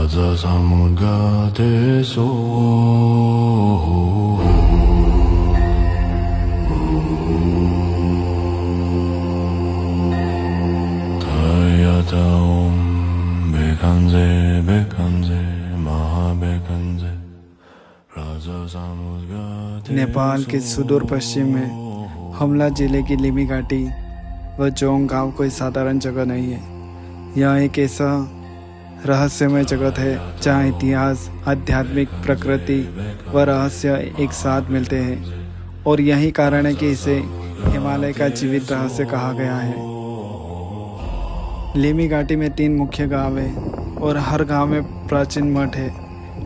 राजा 돼서 다야다옴 백한제 महाबेकंजे राजा सामुगा नेपाल के सुदूर पश्चिम में हमला जिले की लिमी घाटी व चोंग गांव कोई साधारण जगह नहीं है। यह एक ऐसा रहस्यमय जगत है जहाँ इतिहास, आध्यात्मिक, प्रकृति व रहस्य एक साथ मिलते हैं और यही कारण है कि इसे हिमालय का जीवित रहस्य कहा गया है। लिमी घाटी में 3 मुख्य गांव हैं और हर गांव में प्राचीन मठ है,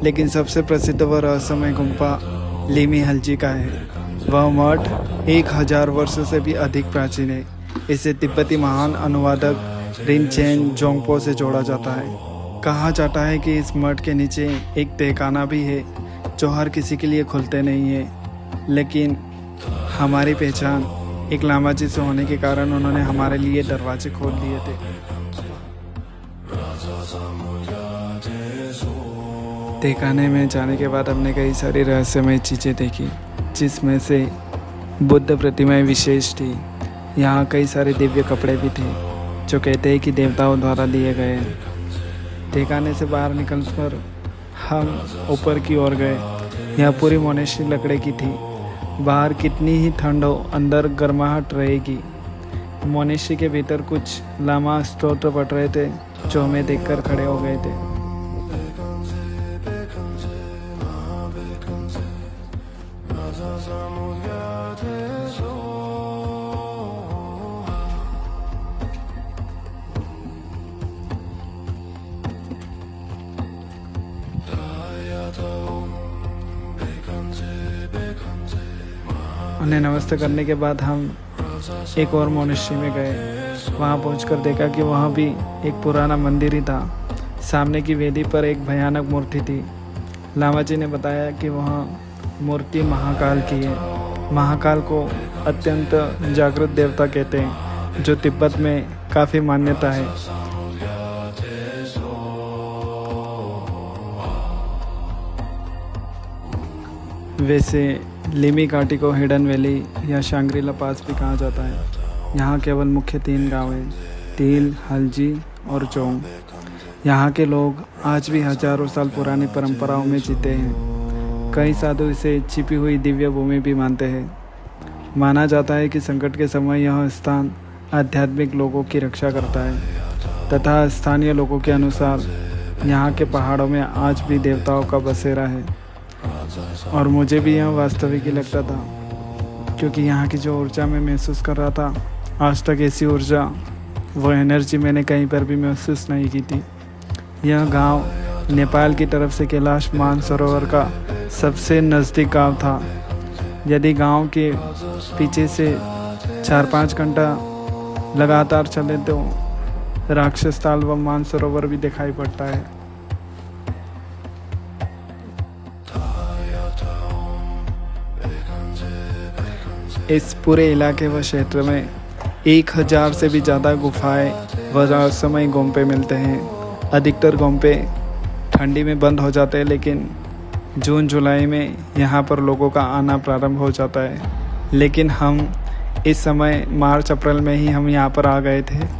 लेकिन सबसे प्रसिद्ध व रहस्यमय गुम्फा लिमी हलजी का है। वह मठ 1000 वर्षों से भी अधिक प्राचीन है। इसे तिब्बती महान अनुवादक रिनचेन जोंगपो से जोड़ा जाता है। कहा जाता है कि इस मठ के नीचे एक तहखाना भी है जो हर किसी के लिए खुलते नहीं है, लेकिन हमारी पहचान एक लामा जी से होने के कारण उन्होंने हमारे लिए दरवाजे खोल दिए थे। तहखाने में जाने के बाद हमने कई सारी रहस्यमय चीज़ें देखी, जिसमें से बुद्ध प्रतिमाएं विशेष थी। यहाँ कई सारे दिव्य कपड़े भी थे जो कहते हैं कि देवताओं द्वारा दिए गए हैं। तहखाने से बाहर निकलकर हम ऊपर की ओर गए। यह पूरी मोनेस्ट्री लकड़े की थी। बाहर कितनी ही ठंड हो, अंदर गर्माहट रहेगी। मोनेस्ट्री के भीतर कुछ लामा स्तोत्र पढ़ रहे थे जो हमें देखकर खड़े हो गए थे। उन्हें नमस्ते करने के बाद हम एक और मोनेस्ट्री में गए। वहाँ पहुंचकर देखा कि वहाँ भी एक पुराना मंदिर ही था। सामने की वेदी पर एक भयानक मूर्ति थी। लामा जी ने बताया कि वहाँ मूर्ति महाकाल की है। महाकाल को अत्यंत जागृत देवता कहते हैं, जो तिब्बत में काफ़ी मान्यता है। वैसे लिमी घाटी को हिडन वैली या शांग्रीला पास भी कहा जाता है। यहाँ केवल मुख्य 3 गांव हैं, तील, हलजी और चोंग। यहाँ के लोग आज भी हजारों साल पुरानी परंपराओं में जीते हैं। कई साधु इसे छिपी हुई दिव्य भूमि भी मानते हैं। माना जाता है कि संकट के समय यह स्थान आध्यात्मिक लोगों की रक्षा करता है तथा स्थानीय लोगों के अनुसार यहाँ के पहाड़ों में आज भी देवताओं का बसेरा है। और मुझे भी यह वास्तविक ही लगता था, क्योंकि यहाँ की जो ऊर्जा मैं महसूस कर रहा था, आज तक ऐसी ऊर्जा, वो एनर्जी मैंने कहीं पर भी महसूस नहीं की थी। यह गांव नेपाल की तरफ से कैलाश मानसरोवर का सबसे नज़दीक गांव था। यदि गांव के पीछे से 4-5 घंटा लगातार चले तो राक्षस ताल व मानसरोवर भी दिखाई पड़ता है। इस पूरे इलाके व क्षेत्र में 1000 से भी ज़्यादा गुफाएं व रहस्यमय गोम्पे मिलते हैं। अधिकतर गोम्पे ठंडी में बंद हो जाते हैं, लेकिन जून जुलाई में यहाँ पर लोगों का आना प्रारंभ हो जाता है। लेकिन हम इस समय मार्च अप्रैल में ही हम यहाँ पर आ गए थे।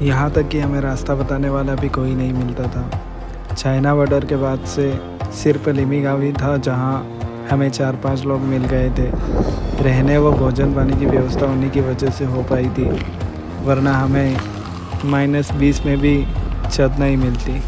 यहाँ तक कि हमें रास्ता बताने वाला भी कोई नहीं मिलता था। चाइना बॉर्डर के बाद से सिर्फ लिमी गाँव ही था जहाँ हमें 4-5 लोग मिल गए थे। रहने व भोजन पानी की व्यवस्था उन्हीं की वजह से हो पाई थी, वरना हमें -20 में भी छत नहीं मिलती।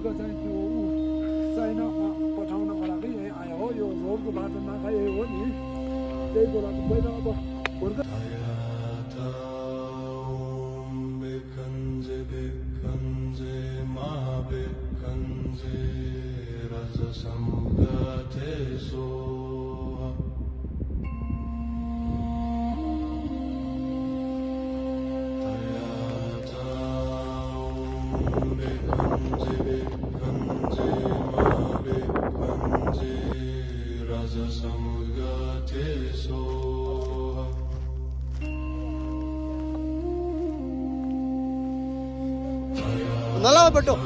个在就在那个不长那个那个哎呦有肉不拉的那个有你这个那个没那个我的 Hayataum Bekanze Bekanze Ma Bekanze Raja Samgate Soha Hayataum Bekanze Bekanze Ma Bekanze Raja Samgate Soha நல்லா பட்டும்